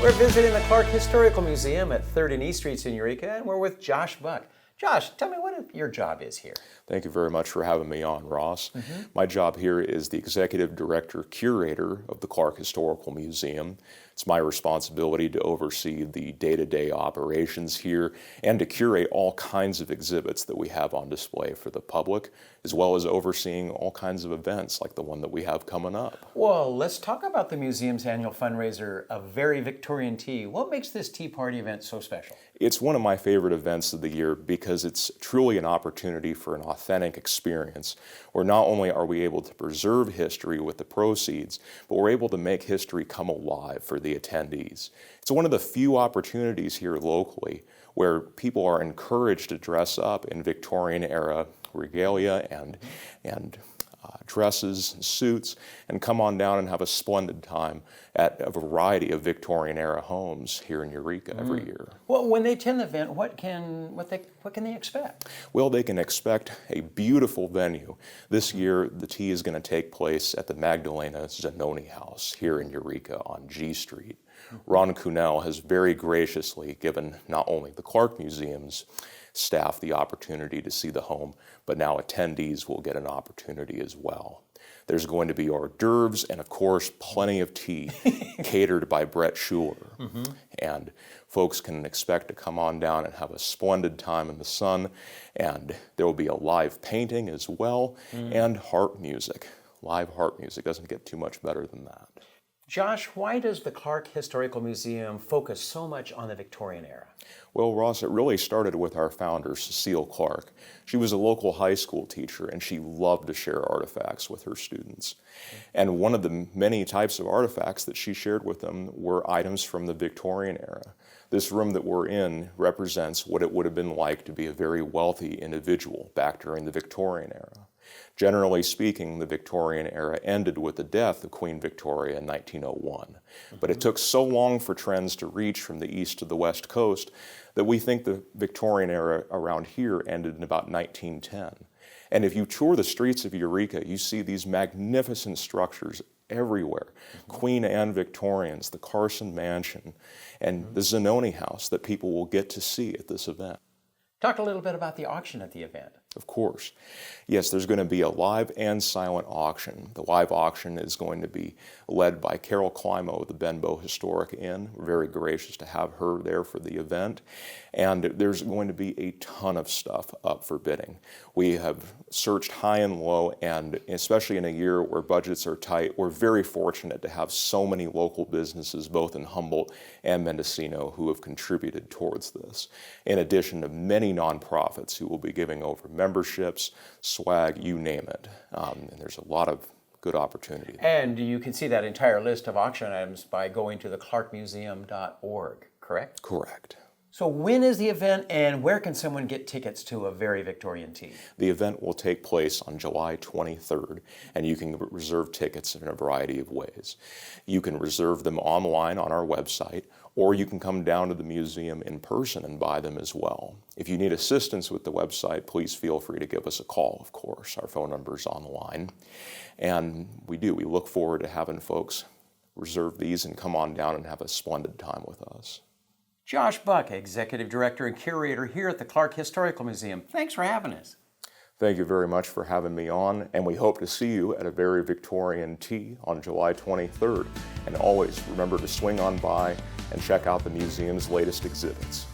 We're visiting the Clarke Historical Museum at 3rd and E Streets in Eureka, and we're with Josh Buck. Josh, tell me what your job is here. Thank you very much for having me on, Ross. My job here is the Executive Director-Curator of the Clarke Historical Museum. It's my responsibility to oversee the day-to-day operations here and to curate all kinds of exhibits that we have on display for the public, as well as overseeing all kinds of events like the one that we have coming up. Well, let's talk about the museum's annual fundraiser, A Very Victorian Tea. What makes this tea party event so special? It's one of my favorite events of the year because it's truly an opportunity for an authentic experience where not only are we able to preserve history with the proceeds, but we're able to make history come alive for the attendees. It's one of the few opportunities here locally where people are encouraged to dress up in Victorian era regalia and dresses and suits and come on down and have a splendid time at a variety of Victorian era homes here in Eureka every year. Well, when they attend the event, what can they expect? Well, they can expect a beautiful venue. This year, the tea is going to take place at the Magdalena Zanoni House here in Eureka on G Street. Ron Kuhnel has very graciously given not only the Clarke Museum's staff the opportunity to see the home, but now attendees will get an opportunity as well. There's going to be hors d'oeuvres and, of course, plenty of tea catered by Brett Schuler. And folks can expect to come on down and have a splendid time in the sun. And there will be a live painting as well and harp music. Live harp music doesn't get too much better than that. Josh, why does the Clarke Historical Museum focus so much on the Victorian era? Well, Ross, it really started with our founder, Cecile Clarke. She was a local high school teacher, and she loved to share artifacts with her students. And one of the many types of artifacts that she shared with them were items from the Victorian era. This room that we're in represents what it would have been like to be a very wealthy individual back during the Victorian era. Generally speaking, the Victorian era ended with the death of Queen Victoria in 1901. But it took so long for trends to reach from the east to the west coast that we think the Victorian era around here ended in about 1910. And if you tour the streets of Eureka, you see these magnificent structures everywhere. Queen Anne Victorians, the Carson Mansion, and the Zanoni House that people will get to see at this event. Talk a little bit about the auction at the event. Of course. Yes, there's going to be a live and silent auction. The live auction is going to be led by Carol Climo of the Benbow Historic Inn. We're very gracious to have her there for the event. And there's going to be a ton of stuff up for bidding. We have searched high and low, and especially in a year where budgets are tight, we're very fortunate to have so many local businesses, both in Humboldt and Mendocino, who have contributed towards this, in addition to many nonprofits who will be giving over memberships, swag, you name it. And there's a lot of good opportunity. And you can see that entire list of auction items by going to theclarkemuseum.org, correct? Correct. So when is the event, and where can someone get tickets to A Very Victorian Tea? The event will take place on July 23rd, and you can reserve tickets in a variety of ways. You can reserve them online on our website, or you can come down to the museum in person and buy them as well. If you need assistance with the website, please feel free to give us a call, of course. Our phone number is on the line. And we look forward to having folks reserve these and come on down and have a splendid time with us. Josh Buck, Executive Director and Curator here at the Clarke Historical Museum. Thanks for having us. Thank you very much for having me on, and we hope to see you at A Very Victorian Tea on July 23rd. And always remember to swing on by and check out the museum's latest exhibits.